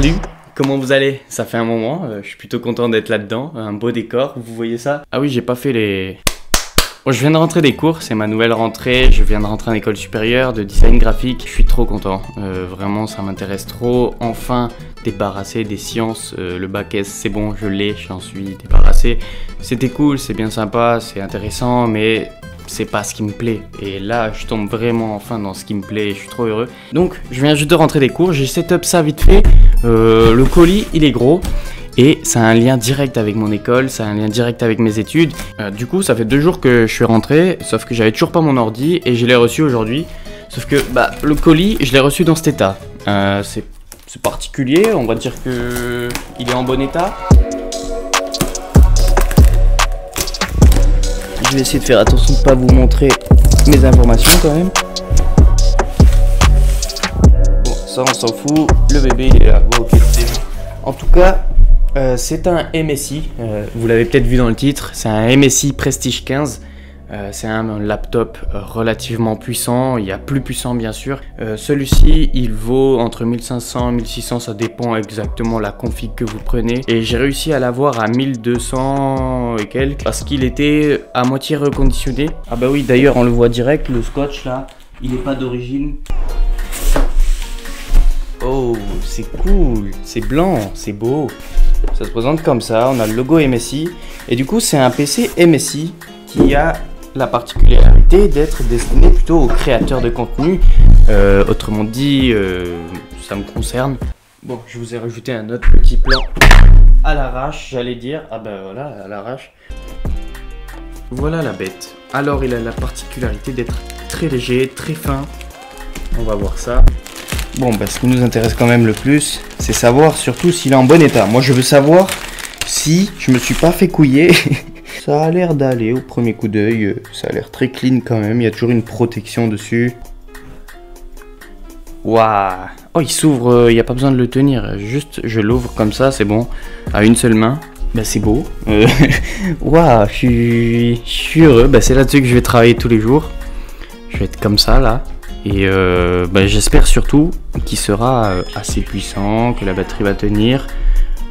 Salut, comment vous allez? Ça fait un moment, je suis plutôt content d'être là-dedans, un beau décor, vous voyez ça? Ah oui, j'ai pas fait les... Bon, je viens de rentrer des cours, c'est ma nouvelle rentrée, je viens de rentrer en école supérieure de design graphique, je suis trop content, vraiment ça m'intéresse trop, enfin débarrassé des sciences, le bac S c'est bon, je l'ai, j'en suis débarrassé, c'était cool, c'est bien sympa, c'est intéressant, mais c'est pas ce qui me plaît, et là je tombe vraiment enfin dans ce qui me plaît, et je suis trop heureux. Donc je viens juste de rentrer des cours, j'ai setup ça vite fait, le colis il est gros, et ça a un lien direct avec mon école, ça a un lien direct avec mes études. Du coup, ça fait 2 jours que je suis rentré, sauf que j'avais toujours pas mon ordi et je l'ai reçu aujourd'hui. Sauf que le colis, je l'ai reçu dans cet état. C'est particulier, on va dire que il est en bon état. Je vais essayer de faire attention de ne pas vous montrer mes informations quand même. Bon, ça on s'en fout, le bébé il est là. Bon, ok, c'est bon. En tout cas... c'est un MSI, vous l'avez peut-être vu dans le titre, c'est un MSI Prestige 15, c'est un laptop relativement puissant, il y a plus puissant bien sûr. Celui-ci il vaut entre 1500 et 1600, ça dépend exactement la config que vous prenez, et j'ai réussi à l'avoir à 1200 et quelques parce qu'il était à moitié reconditionné. Ah bah oui, d'ailleurs on le voit direct, le scotch là, il n'est pas d'origine. Oh, c'est cool, c'est blanc, c'est beau. Ça se présente comme ça, on a le logo MSI. Et du coup, c'est un PC MSI qui a la particularité d'être destiné plutôt aux créateurs de contenu. Autrement dit, ça me concerne. Bon, je vous ai rajouté un autre petit plan à l'arrache, j'allais dire. Ah ben voilà, à l'arrache. Voilà la bête. Alors, il a la particularité d'être très léger, très fin. On va voir ça. Bon, ce qui nous intéresse quand même le plus, c'est savoir surtout s'il est en bon état. Moi, je veux savoir si je me suis pas fait couiller. Ça a l'air d'aller au premier coup d'œil. Ça a l'air très clean quand même. Il y a toujours une protection dessus. Waouh! Oh, il s'ouvre. Il n'y a pas besoin de le tenir. Juste, je l'ouvre comme ça, c'est bon. À une seule main. C'est beau. Waouh! Je suis heureux. C'est là-dessus que je vais travailler tous les jours. Je vais être comme ça, là. Et j'espère surtout qu'il sera assez puissant, que la batterie va tenir.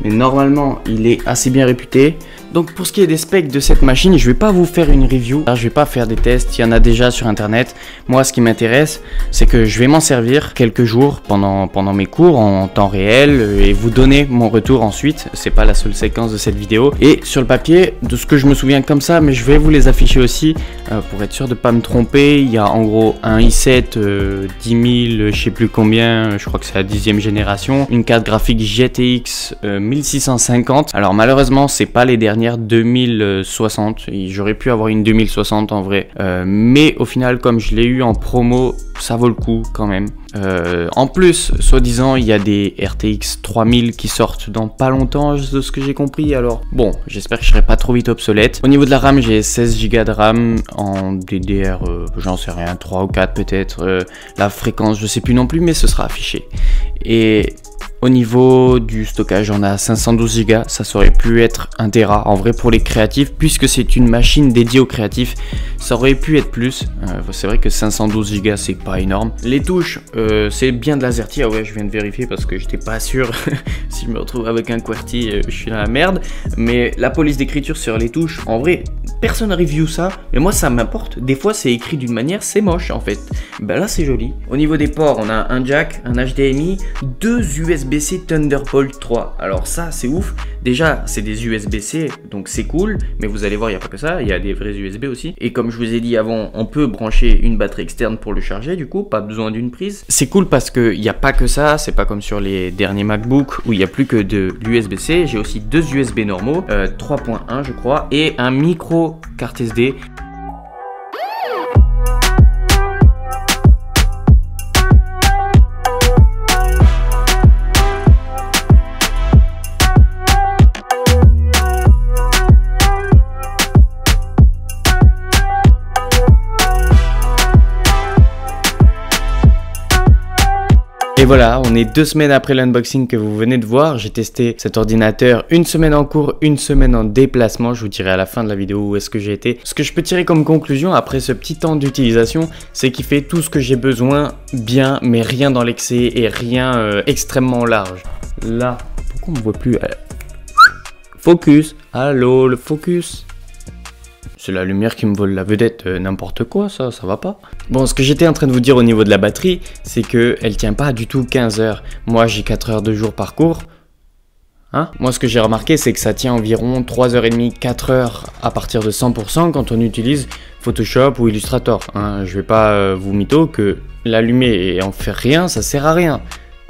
Mais normalement, il est assez bien réputé. Donc pour ce qui est des specs de cette machine, je vais pas vous faire une review. Je vais pas faire des tests, il y en a déjà sur internet. Moi, ce qui m'intéresse, c'est que je vais m'en servir quelques jours pendant mes cours en temps réel et vous donner mon retour ensuite. C'est pas la seule séquence de cette vidéo. Et sur le papier, de ce que je me souviens comme ça, mais je vais vous les afficher aussi pour être sûr de pas me tromper. Il y a en gros un i7 10 000, je sais plus combien, je crois que c'est la 10e génération. Une carte graphique GTX 1650. Alors malheureusement, c'est pas les dernières 2060, j'aurais pu avoir une 2060 en vrai, mais au final comme je l'ai eu en promo, ça vaut le coup quand même. En plus, soi-disant, il y a des RTX 3000 qui sortent dans pas longtemps de ce que j'ai compris, alors bon, j'espère que je serai pas trop vite obsolète. Au niveau de la RAM, j'ai 16 Go de RAM en DDR, j'en sais rien, 3 ou 4 peut-être, la fréquence je sais plus non plus, mais ce sera affiché. Et au niveau du stockage, on a 512 Go, ça aurait pu être 1 Tera en vrai pour les créatifs, puisque c'est une machine dédiée aux créatifs, ça aurait pu être plus. C'est vrai que 512 Go c'est pas énorme. Les touches, c'est bien de l'AZERTY, ah ouais, je viens de vérifier parce que j'étais pas sûr. Si je me retrouve avec un QWERTY, je suis dans la merde. Mais la police d'écriture sur les touches, en vrai, personne review ça, mais moi ça m'importe. Des fois c'est écrit d'une manière, c'est moche en fait. Là c'est joli. Au niveau des ports, on a un jack, un HDMI, 2 USB-C Thunderbolt 3. Alors ça c'est ouf. Déjà c'est des USB-C, donc c'est cool, mais vous allez voir, il n'y a pas que ça, il y a des vrais USB aussi. Et comme je vous ai dit avant, on peut brancher une batterie externe pour le charger, du coup pas besoin d'une prise. C'est cool parce qu'il n'y a pas que ça, c'est pas comme sur les derniers MacBook où il n'y a plus que de l'USB-C. J'ai aussi 2 USB normaux, 3.1 je crois, et un micro carte SD. Et voilà, on est 2 semaines après l'unboxing que vous venez de voir. J'ai testé cet ordinateur une semaine en cours, une semaine en déplacement. Je vous dirai à la fin de la vidéo où est-ce que j'ai été. Ce que je peux tirer comme conclusion après ce petit temps d'utilisation, c'est qu'il fait tout ce que j'ai besoin bien, mais rien dans l'excès et rien extrêmement large. Là, pourquoi on me voit plus? Focus, allô, le focus. C'est la lumière qui me vole la vedette, n'importe quoi, ça va pas. Bon, ce que j'étais en train de vous dire au niveau de la batterie, c'est que elle tient pas du tout 15 heures. Moi, j'ai 4 heures de jour par cours. Hein? Moi, ce que j'ai remarqué, c'est que ça tient environ 3h30, 4 heures à partir de 100% quand on utilise Photoshop ou Illustrator. Hein? Je vais pas vous mytho que l'allumer et en faire rien, ça sert à rien.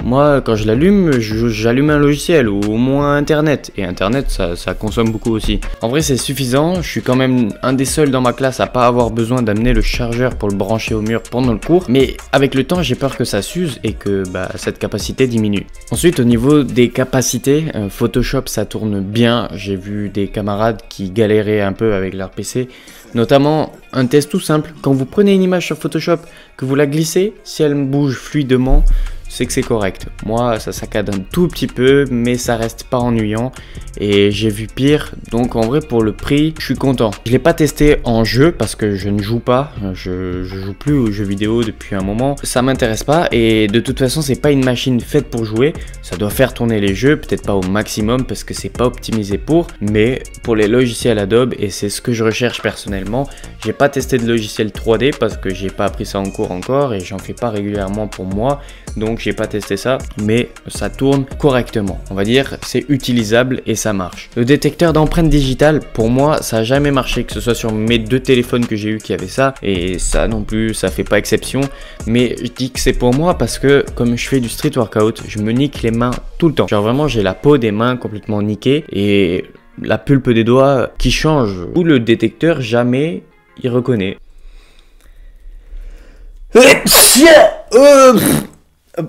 Moi, quand je l'allume, j'allume un logiciel ou au moins Internet. Et Internet, ça consomme beaucoup aussi. En vrai, c'est suffisant. Je suis quand même un des seuls dans ma classe à pas avoir besoin d'amener le chargeur pour le brancher au mur pendant le cours. Mais avec le temps, j'ai peur que ça s'use et que cette capacité diminue. Ensuite, au niveau des capacités, Photoshop, ça tourne bien. J'ai vu des camarades qui galéraient un peu avec leur PC. Notamment, un test tout simple. Quand vous prenez une image sur Photoshop, que vous la glissez, si elle bouge fluidement, c'est que c'est correct. Moi, ça saccade un tout petit peu, mais ça reste pas ennuyant. Et j'ai vu pire, donc en vrai, pour le prix, je suis content. Je l'ai pas testé en jeu parce que je ne joue pas. Je joue plus aux jeux vidéo depuis un moment. Ça m'intéresse pas et de toute façon, c'est pas une machine faite pour jouer. Ça doit faire tourner les jeux, peut-être pas au maximum parce que c'est pas optimisé pour, mais pour les logiciels Adobe, et c'est ce que je recherche personnellement. J'ai pas testé de logiciel 3D parce que j'ai pas appris ça en cours encore et j'en fais pas régulièrement pour moi. Donc j'ai pas testé ça, mais ça tourne correctement. On va dire c'est utilisable et ça marche. Le détecteur d'empreintes digitales, pour moi, ça a jamais marché, que ce soit sur mes 2 téléphones que j'ai eu qui avaient ça, et ça non plus, ça fait pas exception. Mais je dis que c'est pour moi parce que comme je fais du street workout, je me nique les mains tout le temps. Genre vraiment, j'ai la peau des mains complètement niquée et la pulpe des doigts qui change. Ou le détecteur, jamais il reconnaît.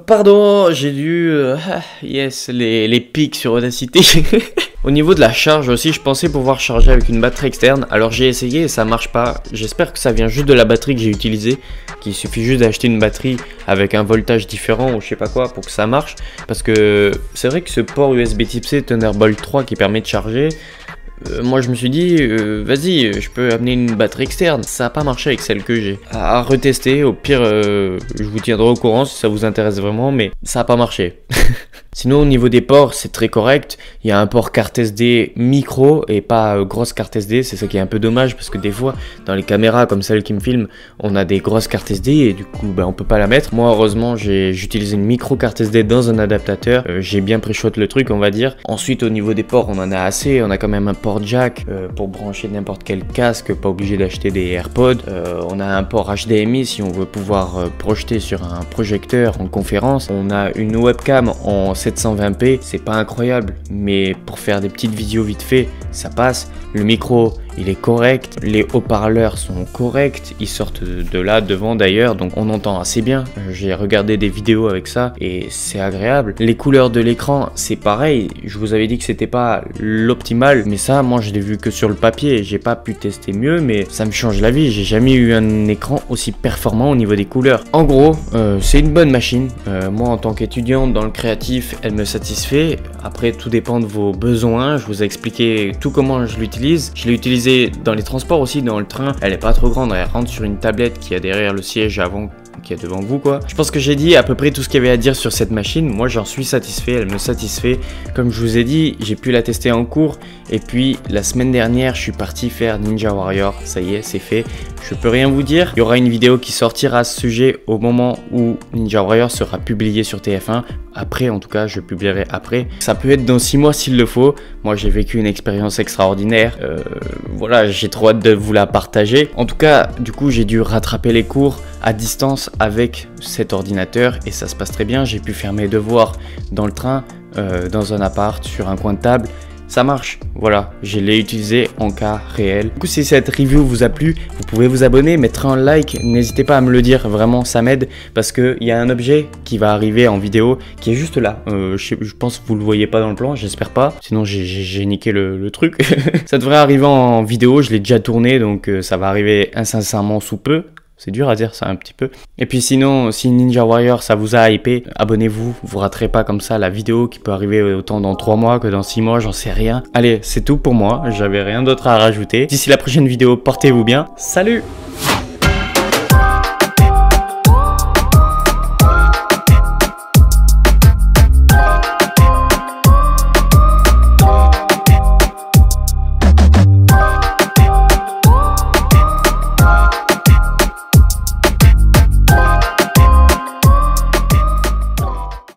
Pardon, j'ai dû... yes, les pics sur Audacity. Au niveau de la charge aussi, je pensais pouvoir charger avec une batterie externe. Alors j'ai essayé et ça marche pas. J'espère que ça vient juste de la batterie que j'ai utilisée. Qu'il suffit juste d'acheter une batterie avec un voltage différent ou je sais pas quoi pour que ça marche. Parce que c'est vrai que ce port USB Type C Thunderbolt 3 qui permet de charger... moi je me suis dit, vas-y, je peux amener une batterie externe. Ça n'a pas marché avec celle que j'ai. À retester, au pire, je vous tiendrai au courant si ça vous intéresse vraiment, mais ça n'a pas marché. Sinon, au niveau des ports, c'est très correct. Il y a un port carte SD micro et pas grosse carte SD. C'est ça qui est un peu dommage parce que des fois, dans les caméras comme celle qui me filme, on a des grosses cartes SD et du coup, on peut pas la mettre. Moi, heureusement, j'utilise une micro carte SD dans un adaptateur. J'ai bien pré-shot le truc, on va dire. Ensuite, au niveau des ports, on en a assez. On a quand même un port jack pour brancher n'importe quel casque, pas obligé d'acheter des AirPods. On a un port HDMI si on veut pouvoir projeter sur un projecteur en conférence. On a une webcam en 720p, c'est pas incroyable, mais pour faire des petites vidéos vite fait, ça passe. Le micro, il est correct, les haut-parleurs sont corrects, ils sortent de là devant d'ailleurs, donc on entend assez bien. J'ai regardé des vidéos avec ça et c'est agréable. Les couleurs de l'écran, c'est pareil, je vous avais dit que c'était pas l'optimal, mais ça, moi je l'ai vu que sur le papier, j'ai pas pu tester mieux, mais ça me change la vie. J'ai jamais eu un écran aussi performant au niveau des couleurs. En gros, c'est une bonne machine. Moi en tant qu'étudiante dans le créatif, elle me satisfait. Après, tout dépend de vos besoins. Je vous ai expliqué tout comment je l'utilise. Je l'ai utilisé dans les transports aussi, dans le train. Elle est pas trop grande, elle rentre sur une tablette qui a derrière le siège avant, qui est devant vous quoi. Je pense que j'ai dit à peu près tout ce qu'il y avait à dire sur cette machine. Moi j'en suis satisfait, elle me satisfait. Comme je vous ai dit, j'ai pu la tester en cours. Et puis la semaine dernière, je suis parti faire Ninja Warrior. Ça y est, c'est fait. Je peux rien vous dire. Il y aura une vidéo qui sortira à ce sujet au moment où Ninja Warrior sera publié sur TF1. Après, en tout cas, je publierai après. Ça peut être dans 6 mois s'il le faut. Moi, j'ai vécu une expérience extraordinaire. Voilà, j'ai trop hâte de vous la partager. En tout cas, du coup, j'ai dû rattraper les cours à distance avec cet ordinateur et ça se passe très bien. J'ai pu faire mes devoirs dans le train, dans un appart, sur un coin de table. Ça marche, voilà, je l'ai utilisé en cas réel. Du coup, si cette review vous a plu, vous pouvez vous abonner, mettre un like, n'hésitez pas à me le dire, vraiment ça m'aide parce qu'il y a un objet qui va arriver en vidéo qui est juste là. Je pense que vous le voyez pas dans le plan, j'espère pas, sinon j'ai niqué le truc. Ça devrait arriver en vidéo, je l'ai déjà tourné donc ça va arriver incessamment sous peu. C'est dur à dire ça un petit peu. Et puis sinon, si Ninja Warrior ça vous a hypé, abonnez-vous, vous raterez pas comme ça la vidéo qui peut arriver autant dans 3 mois que dans 6 mois, j'en sais rien. Allez, c'est tout pour moi, j'avais rien d'autre à rajouter. D'ici la prochaine vidéo, portez-vous bien, salut!